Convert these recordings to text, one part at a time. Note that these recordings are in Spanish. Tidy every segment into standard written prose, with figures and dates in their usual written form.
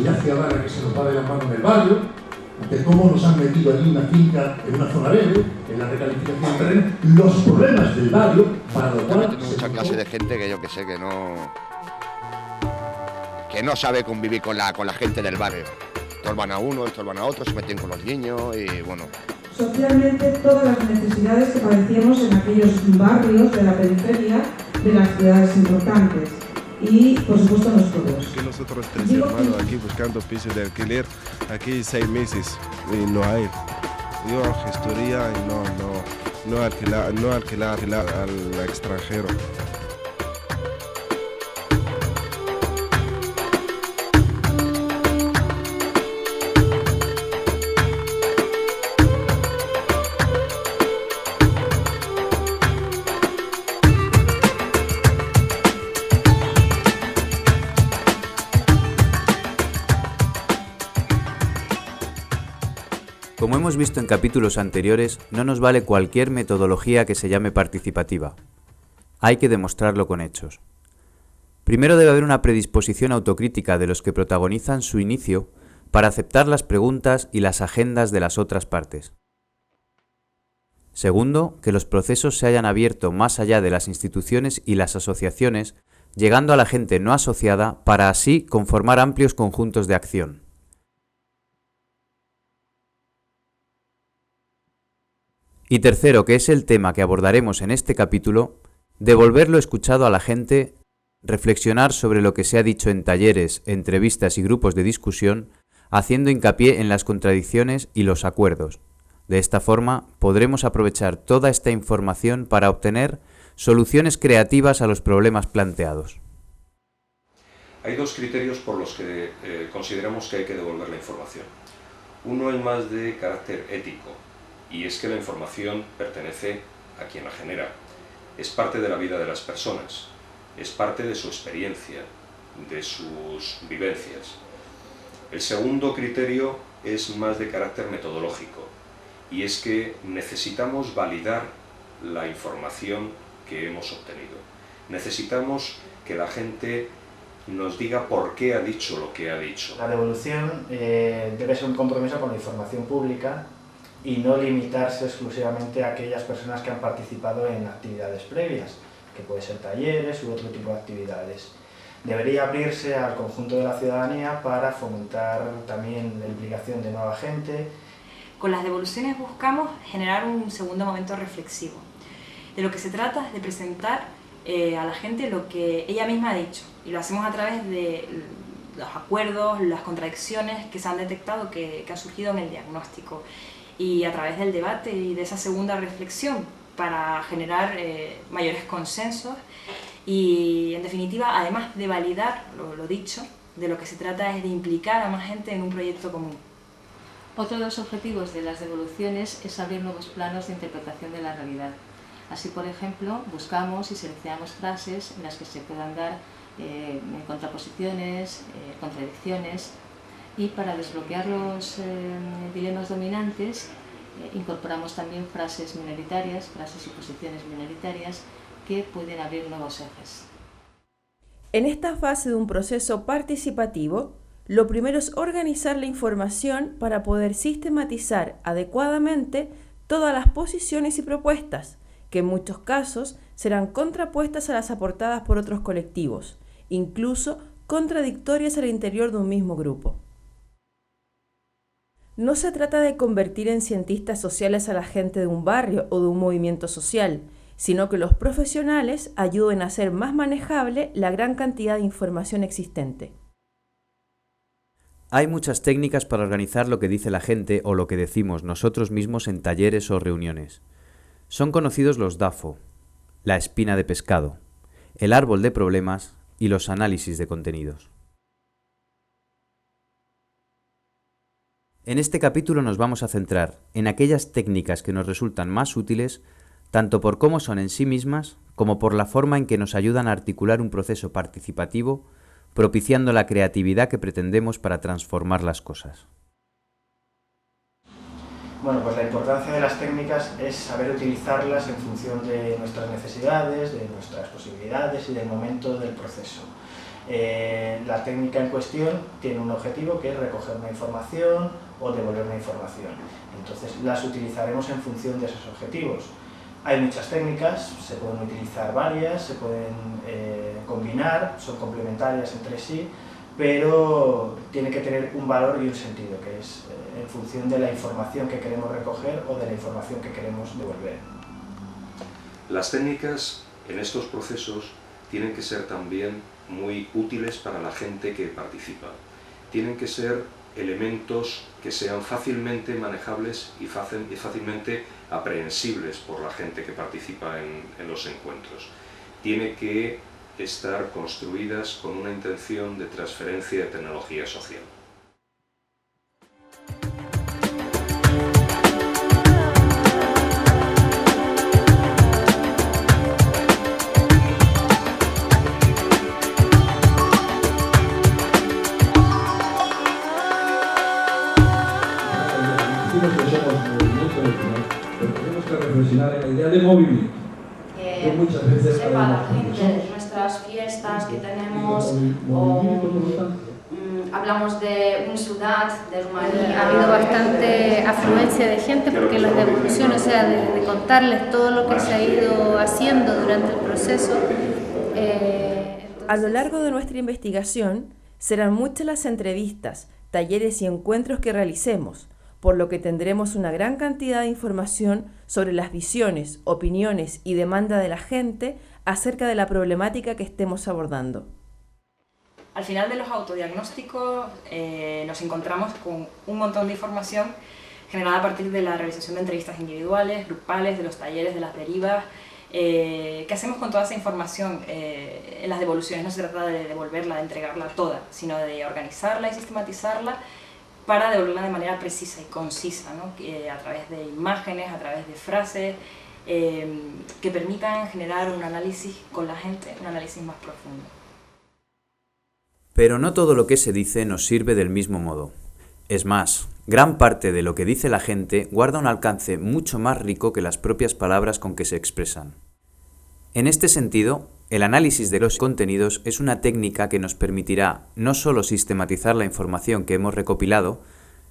seguridad ciudadana que se nos va de la mano en el barrio, de cómo nos han metido allí una finca en una zona verde, en la recalificación del terreno, los problemas del barrio, para lo cual... Tengo mucha clase de gente que yo que sé que no sabe convivir con la gente del barrio. Estos van a uno, estos van a otro, se meten con los niños y bueno... Socialmente, todas las necesidades que padecíamos en aquellos barrios de la periferia de las ciudades importantes. Y, por supuesto, nosotros. Aquí nosotros 3 hermanos, aquí buscando pisos de alquiler, aquí 6 meses y no hay. Yo hago gestoría y no alquilar al extranjero. Como hemos visto en capítulos anteriores, no nos vale cualquier metodología que se llame participativa. Hay que demostrarlo con hechos. Primero debe haber una predisposición autocrítica de los que protagonizan su inicio para aceptar las preguntas y las agendas de las otras partes. Segundo, que los procesos se hayan abierto más allá de las instituciones y las asociaciones, llegando a la gente no asociada para así conformar amplios conjuntos de acción. Y tercero, que es el tema que abordaremos en este capítulo, devolver lo escuchado a la gente, reflexionar sobre lo que se ha dicho en talleres, entrevistas y grupos de discusión, haciendo hincapié en las contradicciones y los acuerdos. De esta forma, podremos aprovechar toda esta información para obtener soluciones creativas a los problemas planteados. Hay dos criterios por los que consideramos que hay que devolver la información. Uno es más de carácter ético, y es que la información pertenece a quien la genera. Es parte de la vida de las personas, es parte de su experiencia, de sus vivencias. El segundo criterio es más de carácter metodológico, y es que necesitamos validar la información que hemos obtenido. Necesitamos que la gente nos diga por qué ha dicho lo que ha dicho. La devolución debe ser un compromiso con la información pública y no limitarse exclusivamente a aquellas personas que han participado en actividades previas, que pueden ser talleres u otro tipo de actividades. Debería abrirse al conjunto de la ciudadanía para fomentar también la implicación de nueva gente. Con las devoluciones buscamos generar un segundo momento reflexivo. De lo que se trata es de presentar a la gente lo que ella misma ha dicho, y lo hacemos a través de los acuerdos, las contradicciones que se han detectado, que han surgido en el diagnóstico, y a través del debate y de esa segunda reflexión para generar mayores consensos y, en definitiva, además de validar lo dicho, de lo que se trata es de implicar a más gente en un proyecto común. Otro de los objetivos de las devoluciones es abrir nuevos planos de interpretación de la realidad. Así, por ejemplo, buscamos y seleccionamos frases en las que se puedan dar contraposiciones, contradicciones, y para desbloquear los dilemas dominantes incorporamos también frases minoritarias, frases y posiciones minoritarias que pueden abrir nuevos ejes. En esta fase de un proceso participativo, lo primero es organizar la información para poder sistematizar adecuadamente todas las posiciones y propuestas, que en muchos casos serán contrapuestas a las aportadas por otros colectivos, incluso contradictorias al interior de un mismo grupo. No se trata de convertir en cientistas sociales a la gente de un barrio o de un movimiento social, sino que los profesionales ayuden a hacer más manejable la gran cantidad de información existente. Hay muchas técnicas para organizar lo que dice la gente o lo que decimos nosotros mismos en talleres o reuniones. Son conocidos los DAFO, la espina de pescado, el árbol de problemas y los análisis de contenidos. En este capítulo nos vamos a centrar en aquellas técnicas que nos resultan más útiles, tanto por cómo son en sí mismas, como por la forma en que nos ayudan a articular un proceso participativo, propiciando la creatividad que pretendemos para transformar las cosas. Bueno, pues la importancia de las técnicas es saber utilizarlas en función de nuestras necesidades, de nuestras posibilidades y del momento del proceso. La técnica en cuestión tiene un objetivo que es recoger una información o devolver una información. Entonces las utilizaremos en función de esos objetivos. Hay muchas técnicas, se pueden utilizar varias, se pueden combinar, son complementarias entre sí, pero tiene que tener un valor y un sentido, que es en función de la información que queremos recoger o de la información que queremos devolver. Las técnicas en estos procesos tienen que ser también muy útiles para la gente que participa. Tienen que ser elementos que sean fácilmente manejables y fácilmente aprehensibles por la gente que participa en los encuentros. Tiene que estar construidas con una intención de transferencia de tecnología social. Reflexionar en la idea de movimiento. Muchas veces sepa la gente, nuestras fiestas que tenemos, o hablamos de una ciudad, de Rumanía. Ha habido bastante afluencia de gente porque las devoluciones, o sea, de contarles todo lo que se ha ido haciendo durante el proceso. A lo largo de nuestra investigación serán muchas las entrevistas, talleres y encuentros que realicemos, por lo que tendremos una gran cantidad de información sobre las visiones, opiniones y demanda de la gente acerca de la problemática que estemos abordando. Al final de los autodiagnósticos nos encontramos con un montón de información generada a partir de la realización de entrevistas individuales, grupales, de los talleres, de las derivas. ¿Qué hacemos con toda esa información? En las devoluciones no se trata de devolverla, de entregarla toda, sino de organizarla y sistematizarla para devolverla de manera precisa y concisa, ¿no? A través de imágenes, a través de frases, que permitan generar un análisis con la gente, un análisis más profundo. Pero no todo lo que se dice nos sirve del mismo modo. Es más, gran parte de lo que dice la gente guarda un alcance mucho más rico que las propias palabras con que se expresan. En este sentido, el análisis de los contenidos es una técnica que nos permitirá no solo sistematizar la información que hemos recopilado,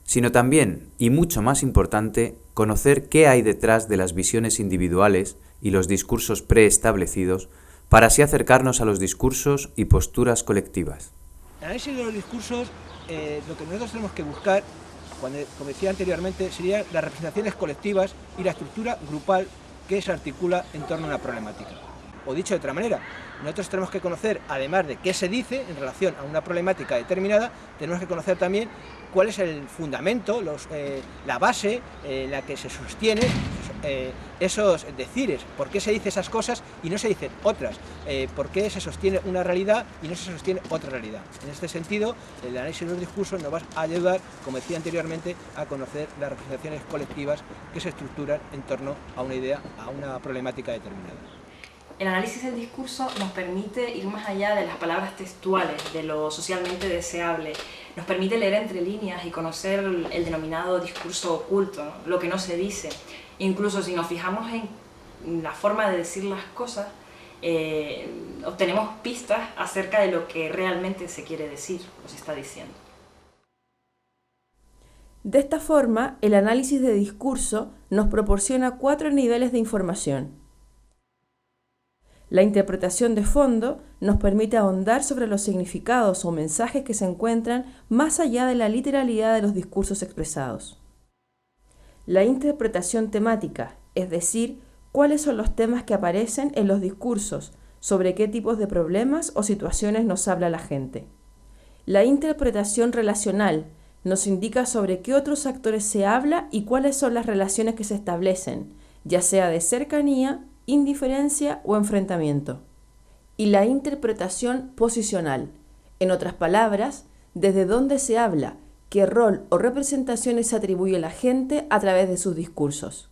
sino también, y mucho más importante, conocer qué hay detrás de las visiones individuales y los discursos preestablecidos para así acercarnos a los discursos y posturas colectivas. El análisis de los discursos, lo que nosotros tenemos que buscar, como decía anteriormente, serían las representaciones colectivas y la estructura grupal que se articula en torno a una problemática. O dicho de otra manera, nosotros tenemos que conocer, además de qué se dice en relación a una problemática determinada, tenemos que conocer también cuál es el fundamento, la base en la que se sostiene esos decires, por qué se dicen esas cosas y no se dicen otras, por qué se sostiene una realidad y no se sostiene otra realidad. En este sentido, el análisis de los discursos nos va a ayudar, como decía anteriormente, a conocer las representaciones colectivas que se estructuran en torno a una idea, a una problemática determinada. El análisis del discurso nos permite ir más allá de las palabras textuales, de lo socialmente deseable. Nos permite leer entre líneas y conocer el denominado discurso oculto, ¿no? Lo que no se dice. Incluso si nos fijamos en la forma de decir las cosas, obtenemos pistas acerca de lo que realmente se quiere decir o se está diciendo. De esta forma, el análisis de discurso nos proporciona 4 niveles de información. La interpretación de fondo nos permite ahondar sobre los significados o mensajes que se encuentran más allá de la literalidad de los discursos expresados. La interpretación temática, es decir, cuáles son los temas que aparecen en los discursos, sobre qué tipos de problemas o situaciones nos habla la gente. La interpretación relacional nos indica sobre qué otros actores se habla y cuáles son las relaciones que se establecen, ya sea de cercanía, indiferencia o enfrentamiento. Y la interpretación posicional, en otras palabras, desde dónde se habla, qué rol o representaciones se atribuye a la gente a través de sus discursos.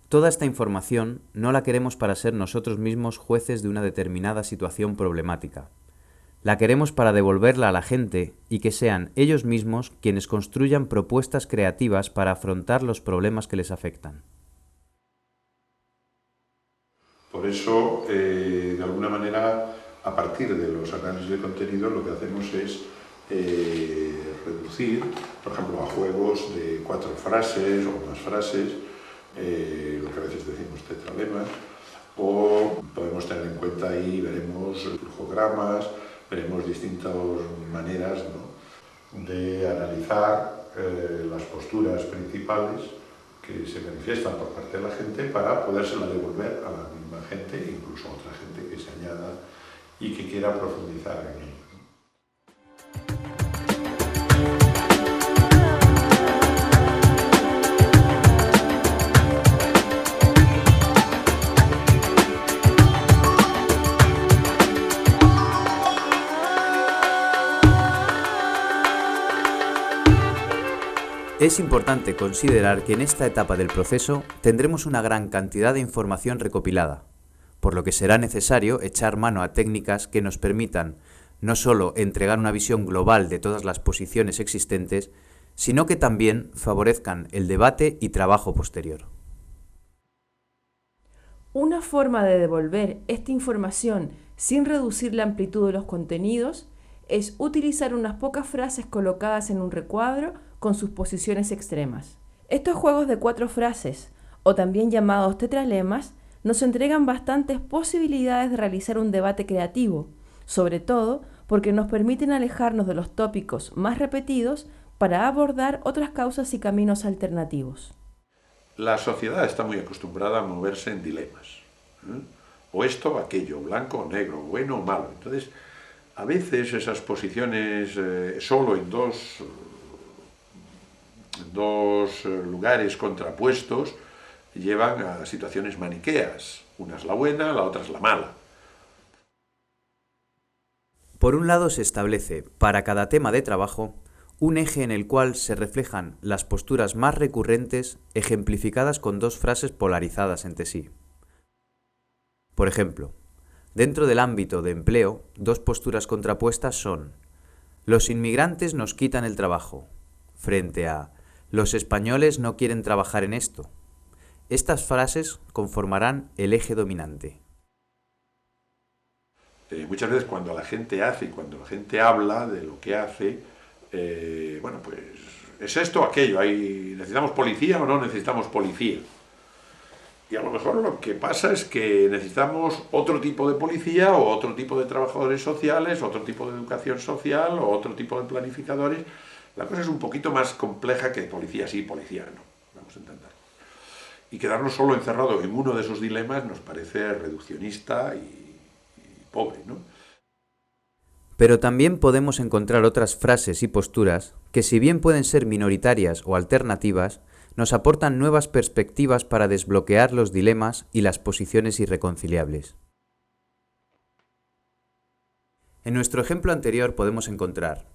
Toda esta información no la queremos para ser nosotros mismos jueces de una determinada situación problemática. La queremos para devolverla a la gente y que sean ellos mismos quienes construyan propuestas creativas para afrontar los problemas que les afectan. Por eso, de alguna manera, a partir de los análisis de contenido, lo que hacemos es reducir, por ejemplo, a juegos de 4 frases o más frases, lo que a veces decimos tetralemas, o podemos tener en cuenta ahí, veremos flujogramas, veremos distintas maneras, ¿no?, de analizar las posturas principales que se manifiestan por parte de la gente para podérsela devolver a la misma gente, incluso a otra gente que se añada y que quiera profundizar en ello. Es importante considerar que en esta etapa del proceso tendremos una gran cantidad de información recopilada, por lo que será necesario echar mano a técnicas que nos permitan no solo entregar una visión global de todas las posiciones existentes, sino que también favorezcan el debate y trabajo posterior. Una forma de devolver esta información sin reducir la amplitud de los contenidos es utilizar unas pocas frases colocadas en un recuadro con sus posiciones extremas. Estos juegos de 4 frases, o también llamados tetralemas, nos entregan bastantes posibilidades de realizar un debate creativo, sobre todo porque nos permiten alejarnos de los tópicos más repetidos para abordar otras causas y caminos alternativos. La sociedad está muy acostumbrada a moverse en dilemas, o esto o aquello, blanco o negro, bueno o malo. Entonces, a veces esas posiciones solo en dos lugares contrapuestos llevan a situaciones maniqueas. Una es la buena, la otra es la mala. Por un lado se establece, para cada tema de trabajo, un eje en el cual se reflejan las posturas más recurrentes ejemplificadas con 2 frases polarizadas entre sí. Por ejemplo, dentro del ámbito de empleo, 2 posturas contrapuestas son: los inmigrantes nos quitan el trabajo, frente a los españoles no quieren trabajar en esto. Estas frases conformarán el eje dominante. Muchas veces cuando la gente hace y cuando la gente habla de lo que hace, bueno, pues es esto o aquello, ¿necesitamos policía o no necesitamos policía? Y a lo mejor lo que pasa es que necesitamos otro tipo de policía o otro tipo de trabajadores sociales, otro tipo de educación social o otro tipo de planificadores. La cosa es un poquito más compleja que policía sí, policía no, vamos a entenderlo. Y quedarnos solo encerrado en uno de esos dilemas nos parece reduccionista y pobre, ¿no? Pero también podemos encontrar otras frases y posturas que, si bien pueden ser minoritarias o alternativas, nos aportan nuevas perspectivas para desbloquear los dilemas y las posiciones irreconciliables. En nuestro ejemplo anterior podemos encontrar: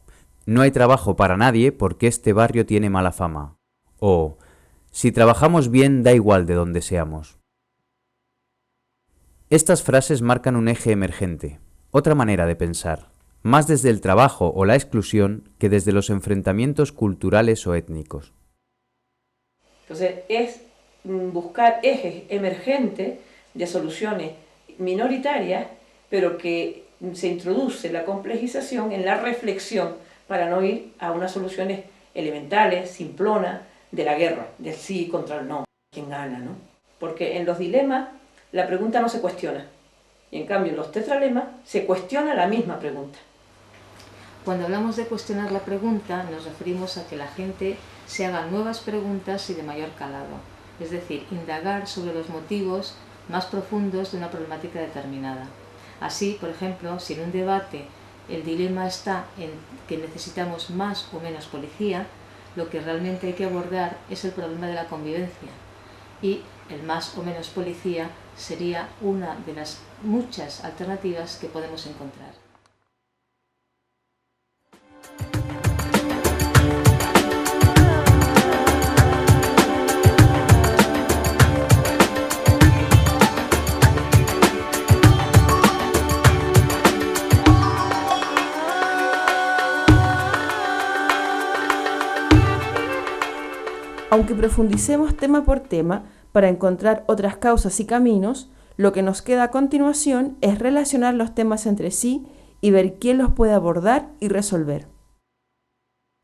no hay trabajo para nadie porque este barrio tiene mala fama, o si trabajamos bien da igual de dónde seamos. Estas frases marcan un eje emergente, otra manera de pensar, más desde el trabajo o la exclusión que desde los enfrentamientos culturales o étnicos. Entonces es buscar ejes emergentes de soluciones minoritarias, pero que se introduce la complejización en la reflexión para no ir a unas soluciones elementales, simplonas, de la guerra, del sí contra el no, quién gana, ¿no? Porque en los dilemas la pregunta no se cuestiona, y en cambio en los tetralemas se cuestiona la misma pregunta. Cuando hablamos de cuestionar la pregunta, nos referimos a que la gente se haga nuevas preguntas y de mayor calado, es decir, indagar sobre los motivos más profundos de una problemática determinada. Así, por ejemplo, si en un debate el dilema está en que necesitamos más o menos policía, lo que realmente hay que abordar es el problema de la convivencia, y el más o menos policía sería una de las muchas alternativas que podemos encontrar. Aunque profundicemos tema por tema para encontrar otras causas y caminos, Lo que nos queda a continuación es relacionar los temas entre sí y ver quién los puede abordar y resolver.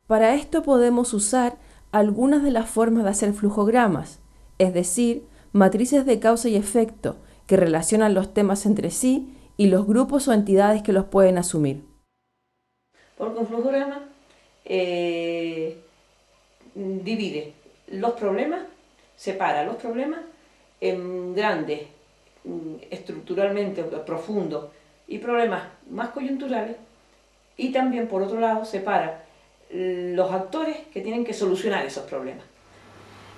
Para esto podemos usar algunas de las formas de hacer flujogramas, es decir, matrices de causa y efecto que relacionan los temas entre sí y los grupos o entidades que los pueden asumir. Porque un flujograma divide los problemas, separa los problemas en grandes, estructuralmente profundos y problemas más coyunturales, y también por otro lado separa los actores que tienen que solucionar esos problemas.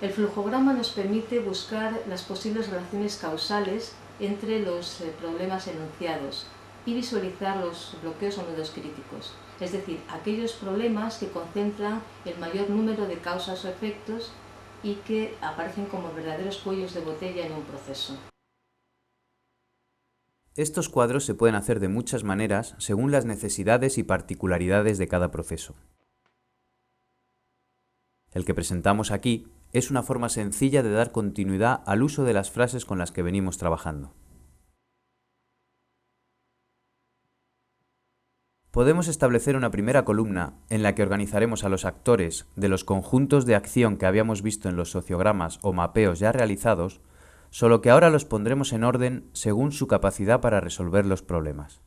El flujograma nos permite buscar las posibles relaciones causales entre los problemas enunciados y visualizar los bloqueos o nudos críticos, es decir, aquellos problemas que concentran el mayor número de causas o efectos y que aparecen como verdaderos cuellos de botella en un proceso. Estos cuadros se pueden hacer de muchas maneras según las necesidades y particularidades de cada proceso. El que presentamos aquí es una forma sencilla de dar continuidad al uso de las frases con las que venimos trabajando. Podemos establecer una primera columna en la que organizaremos a los actores de los conjuntos de acción que habíamos visto en los sociogramas o mapeos ya realizados, solo que ahora los pondremos en orden según su capacidad para resolver los problemas.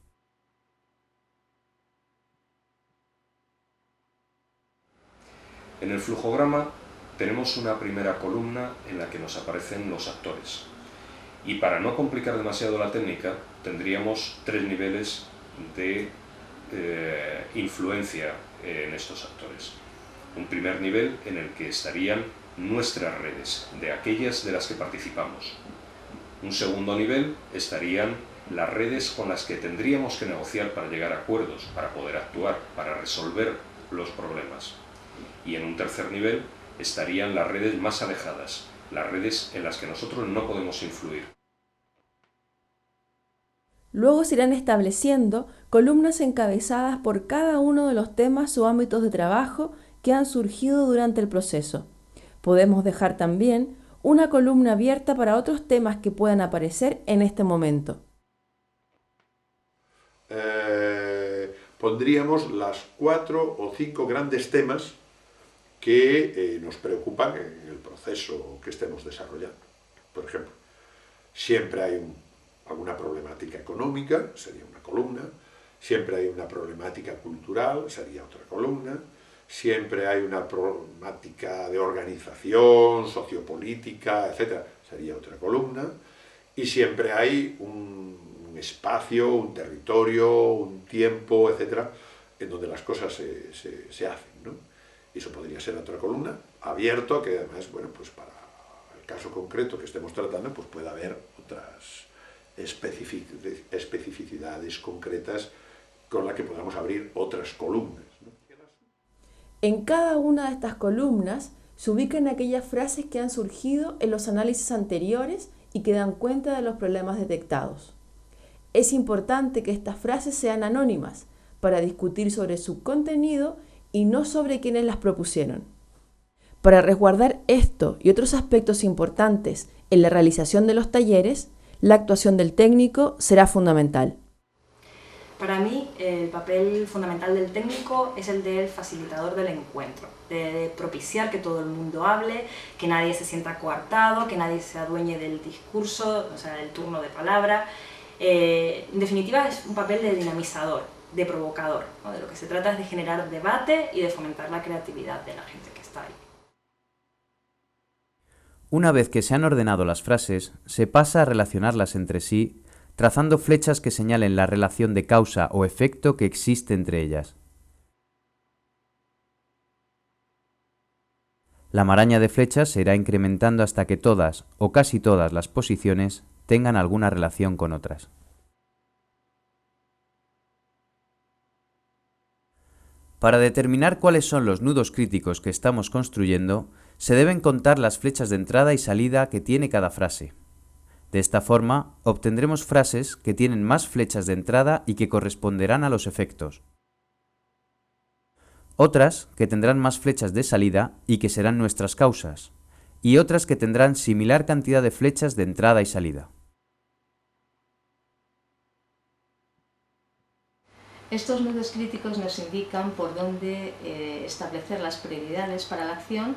En el flujograma tenemos una primera columna en la que nos aparecen los actores. Y para no complicar demasiado la técnica, tendríamos 3 niveles de influencia en estos actores. Un primer nivel en el que estarían nuestras redes, de aquellas de las que participamos. Un segundo nivel estarían las redes con las que tendríamos que negociar para llegar a acuerdos, para poder actuar, para resolver los problemas. Y en un tercer nivel estarían las redes más alejadas, las redes en las que nosotros no podemos influir. Luego se irán estableciendo columnas encabezadas por cada uno de los temas o ámbitos de trabajo que han surgido durante el proceso. Podemos dejar también una columna abierta para otros temas que puedan aparecer en este momento. Pondríamos las 4 o 5 grandes temas que nos preocupan en el proceso que estemos desarrollando. Por ejemplo, siempre hay alguna problemática económica, sería una columna. Siempre hay una problemática cultural, sería otra columna. Siempre hay una problemática de organización, sociopolítica, etc., sería otra columna. Y siempre hay un espacio, un territorio, un tiempo, etc., en donde las cosas se hacen, ¿no? Y eso podría ser otra columna, abierto, que además, bueno, pues para el caso concreto que estemos tratando, pues puede haber otras especificidades concretas con las que podamos abrir otras columnas, ¿no? En cada una de estas columnas se ubican aquellas frases que han surgido en los análisis anteriores y que dan cuenta de los problemas detectados. Es importante que estas frases sean anónimas para discutir sobre su contenido y no sobre quienes las propusieron. Para resguardar esto y otros aspectos importantes en la realización de los talleres, la actuación del técnico será fundamental. Para mí, el papel fundamental del técnico es el del facilitador del encuentro, de propiciar que todo el mundo hable, que nadie se sienta coartado, que nadie se adueñe del discurso, o sea, del turno de palabra. En definitiva, es un papel de dinamizador, de provocador, ¿no? De lo que se trata es de generar debate y de fomentar la creatividad de la gente que está ahí. Una vez que se han ordenado las frases, se pasa a relacionarlas entre sí, trazando flechas que señalen la relación de causa o efecto que existe entre ellas. La maraña de flechas se irá incrementando hasta que todas o casi todas las posiciones tengan alguna relación con otras. Para determinar cuáles son los nudos críticos que estamos construyendo, se deben contar las flechas de entrada y salida que tiene cada frase. De esta forma, obtendremos frases que tienen más flechas de entrada y que corresponderán a los efectos. Otras que tendrán más flechas de salida y que serán nuestras causas. Y otras que tendrán similar cantidad de flechas de entrada y salida. Estos nudos críticos nos indican por dónde establecer las prioridades para la acción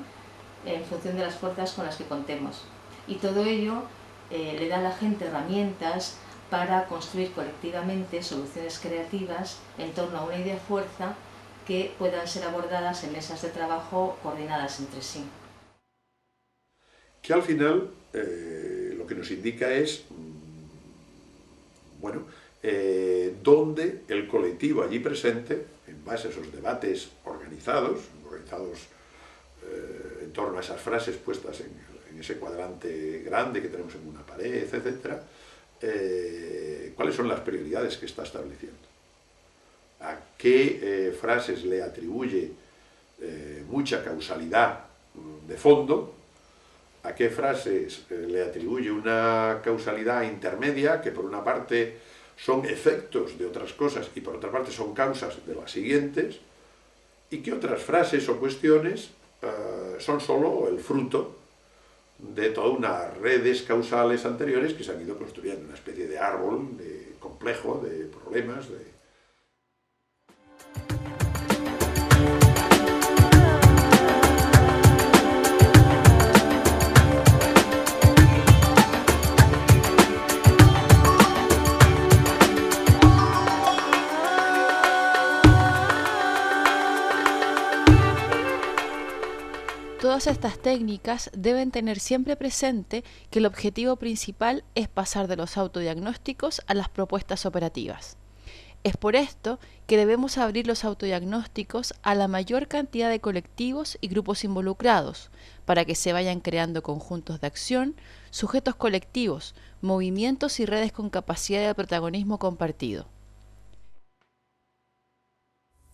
en función de las fuerzas con las que contemos. Y todo ello le da a la gente herramientas para construir colectivamente soluciones creativas en torno a una idea fuerza que puedan ser abordadas en mesas de trabajo coordinadas entre sí. Que al final lo que nos indica es, bueno, donde el colectivo allí presente, en base a esos debates organizados en torno a esas frases puestas en ese cuadrante grande que tenemos en una pared, etc., cuáles son las prioridades que está estableciendo, a qué frases le atribuye mucha causalidad de fondo, a qué frases le atribuye una causalidad intermedia, que por una parte son efectos de otras cosas y por otra parte son causas de las siguientes, y qué otras frases o cuestiones son solo el fruto de todas unas redes causales anteriores que se han ido construyendo, una especie de árbol complejo de problemas, Todas estas técnicas deben tener siempre presente que el objetivo principal es pasar de los autodiagnósticos a las propuestas operativas. Es por esto que debemos abrir los autodiagnósticos a la mayor cantidad de colectivos y grupos involucrados, para que se vayan creando conjuntos de acción, sujetos colectivos, movimientos y redes con capacidad de protagonismo compartido.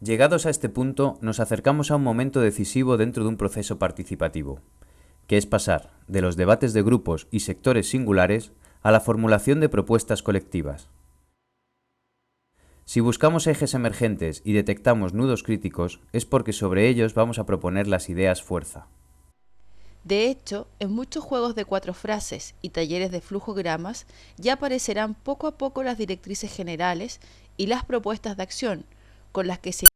Llegados a este punto, nos acercamos a un momento decisivo dentro de un proceso participativo, que es pasar de los debates de grupos y sectores singulares a la formulación de propuestas colectivas. Si buscamos ejes emergentes y detectamos nudos críticos, es porque sobre ellos vamos a proponer las ideas fuerza. De hecho, en muchos juegos de 4 frases y talleres de flujogramas ya aparecerán poco a poco las directrices generales y las propuestas de acción, con las que se